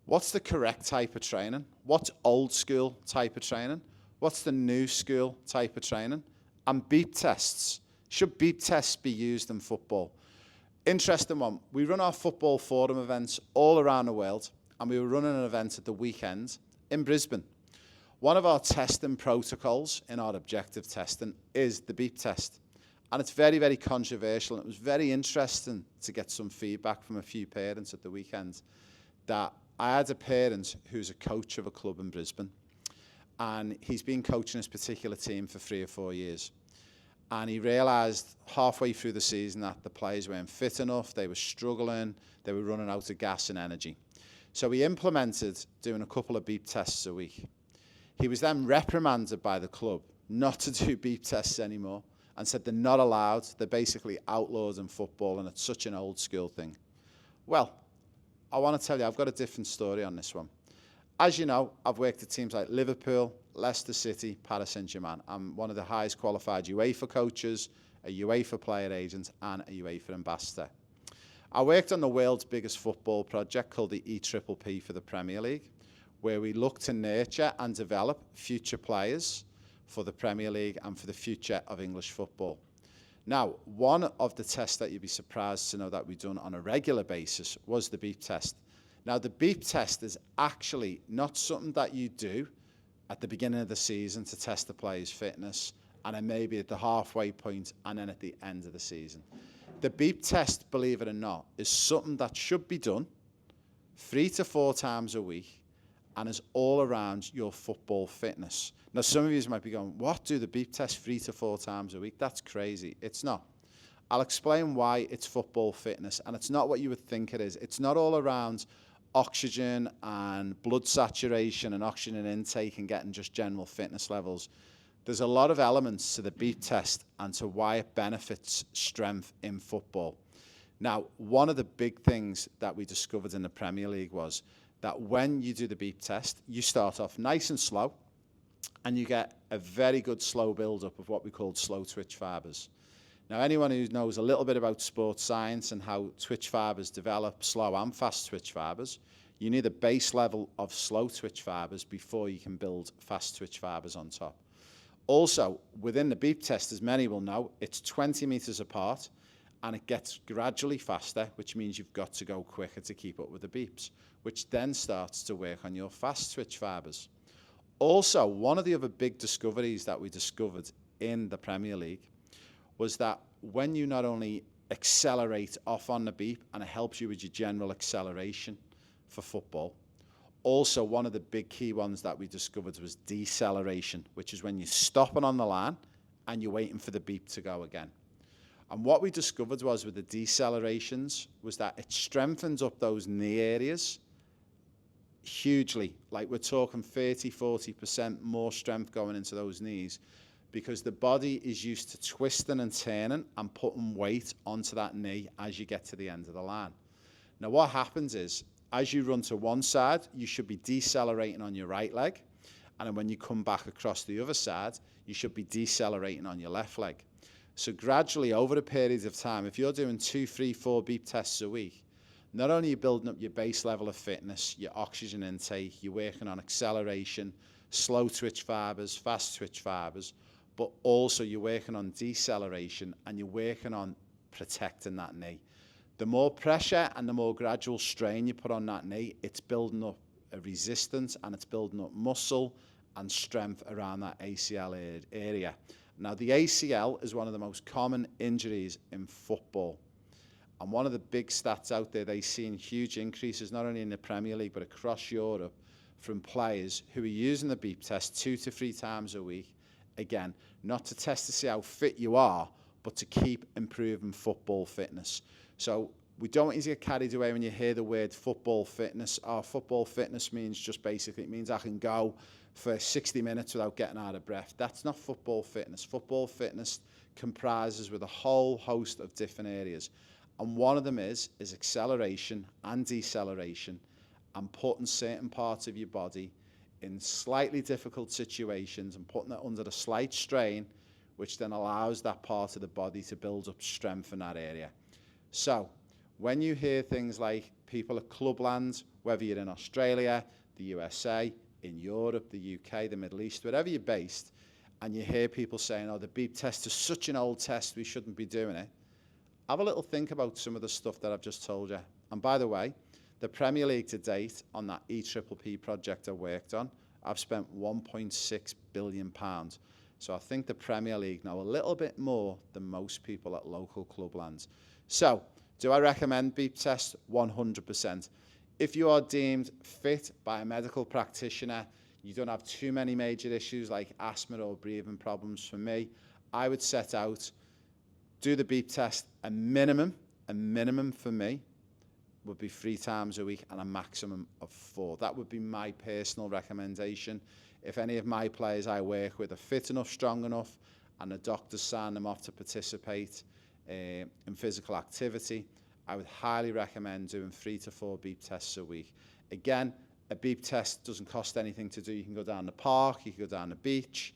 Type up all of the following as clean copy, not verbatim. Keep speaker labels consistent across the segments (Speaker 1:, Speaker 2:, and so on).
Speaker 1: What's the correct type of training? What's old school type of training? What's the new school type of training? And beep tests. Should beep tests be used in football? Interesting one. We run our football forum events all around the world, and we were running an event at the weekend in Brisbane. One of our testing protocols in our objective testing is the beep test. And it's very, very controversial. And it was very interesting to get some feedback from a few parents at the weekend. That I had a parent who's a coach of a club in Brisbane, and he's been coaching this particular team for 3 or 4 years. And he realised halfway through the season that the players weren't fit enough, they were struggling, they were running out of gas and energy. So he implemented doing a couple of beep tests a week. He was then reprimanded by the club not to do beep tests anymore and said they're not allowed, they're basically outlawed in football and it's such an old school thing. Well, I want to tell you, I've got a different story on this one. As you know, I've worked at teams like Liverpool, Leicester City, Paris Saint-Germain. I'm one of the highest qualified UEFA coaches, a UEFA player agent, and a UEFA ambassador. I worked on the world's biggest football project called the EPPP for the Premier League, where we look to nurture and develop future players for the Premier League and for the future of English football. Now, one of the tests that you'd be surprised to know that we've done on a regular basis was the beep test. Now, the beep test is actually not something that you do at the beginning of the season to test the player's fitness, and then maybe at the halfway point and then at the end of the season. The beep test, believe it or not, is something that should be done 3 to 4 times a week and is all around your football fitness. Now, some of you might be going, what, do the beep test 3 to 4 times a week? That's crazy. It's not. I'll explain why it's football fitness, and it's not what you would think it is. It's not all around oxygen and blood saturation and oxygen intake and getting just general fitness levels. There's a lot of elements to the beep test and to why it benefits strength in football. Now, one of the big things that we discovered in the Premier League was that when you do the beep test, you start off nice and slow, and you get a very good slow build-up of what we call slow twitch fibers. Now, anyone who knows a little bit about sports science and how twitch fibers develop, slow and fast twitch fibers, you need a base level of slow twitch fibers before you can build fast twitch fibers on top. Also, within the beep test, as many will know, it's 20 meters apart, and it gets gradually faster, which means you've got to go quicker to keep up with the beeps, which then starts to work on your fast twitch fibers. Also, one of the other big discoveries that we discovered in the Premier League was that when you not only accelerate off on the beep and it helps you with your general acceleration for football, also one of the big key ones that we discovered was deceleration, which is when you're stopping on the line and you're waiting for the beep to go again. And what we discovered was with the decelerations was that it strengthens up those knee areas hugely. Like we're talking 30–40% more strength going into those knees, because the body is used to twisting and turning and putting weight onto that knee as you get to the end of the line. Now, what happens is, as you run to one side, you should be decelerating on your right leg. And then when you come back across the other side, you should be decelerating on your left leg. So gradually, over a period of time, if you're doing 2, 3, 4 beep tests a week, not only are you building up your base level of fitness, your oxygen intake, you're working on acceleration, slow twitch fibers, fast twitch fibers, but also you're working on deceleration and you're working on protecting that knee. The more pressure and the more gradual strain you put on that knee, it's building up a resistance and it's building up muscle and strength around that ACL area. Now, the ACL is one of the most common injuries in football. And one of the big stats out there, they've seen huge increases, not only in the Premier League, but across Europe, from players who are using the beep test 2 to 3 times a week. Again, not to test to see how fit you are, but to keep improving football fitness. So we don't want you to get carried away when you hear the word football fitness. Our football fitness means just basically, it means I can go for 60 minutes without getting out of breath. That's not football fitness. Football fitness comprises with a whole host of different areas. And one of them is acceleration and deceleration and putting certain parts of your body in slightly difficult situations and putting it under a slight strain, which then allows that part of the body to build up strength in that area. So when you hear things like people at Clubland, whether you're in Australia, the USA, in Europe, the UK, the Middle East, wherever you're based, and you hear people saying, oh, the beep test is such an old test, we shouldn't be doing it. Have a little think about some of the stuff that I've just told you. And by the way, the Premier League to date on that EPPP project I worked on, I've spent £1.6 billion. So I think the Premier League know a little bit more than most people at local clublands. So, do I recommend beep test? 100%. If you are deemed fit by a medical practitioner, you don't have too many major issues like asthma or breathing problems, for me, I would set out, do the beep test, a minimum for me would be 3 times a week and a maximum of 4. That would be my personal recommendation. If any of my players I work with are fit enough, strong enough, and the doctors sign them off to participate in physical activity, I would highly recommend doing 3 to 4 beep tests a week. Again, a beep test doesn't cost anything to do. You can go down the park, you can go down the beach.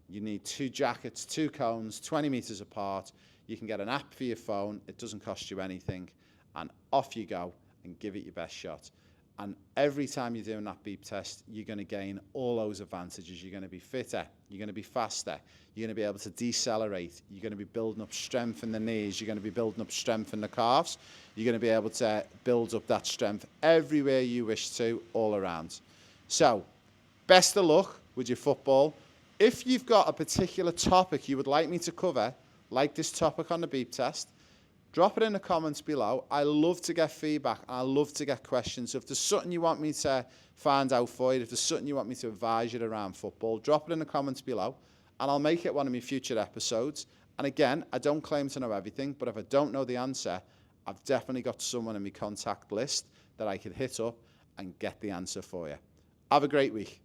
Speaker 1: You need 2 jackets, 2 cones, 20 meters apart. You can get an app for your phone. It doesn't cost you anything. And off you go and give it your best shot. And every time you're doing that beep test, you're going to gain all those advantages. You're going to be fitter. You're going to be faster. You're going to be able to decelerate. You're going to be building up strength in the knees. You're going to be building up strength in the calves. You're going to be able to build up that strength everywhere you wish to, all around. So, best of luck with your football. If you've got a particular topic you would like me to cover, like this topic on the beep test, drop it in the comments below. I love to get feedback. I love to get questions. If there's something you want me to find out for you, if there's something you want me to advise you around football, drop it in the comments below, and I'll make it one of my future episodes. And again, I don't claim to know everything, but if I don't know the answer, I've definitely got someone in my contact list that I could hit up and get the answer for you. Have a great week.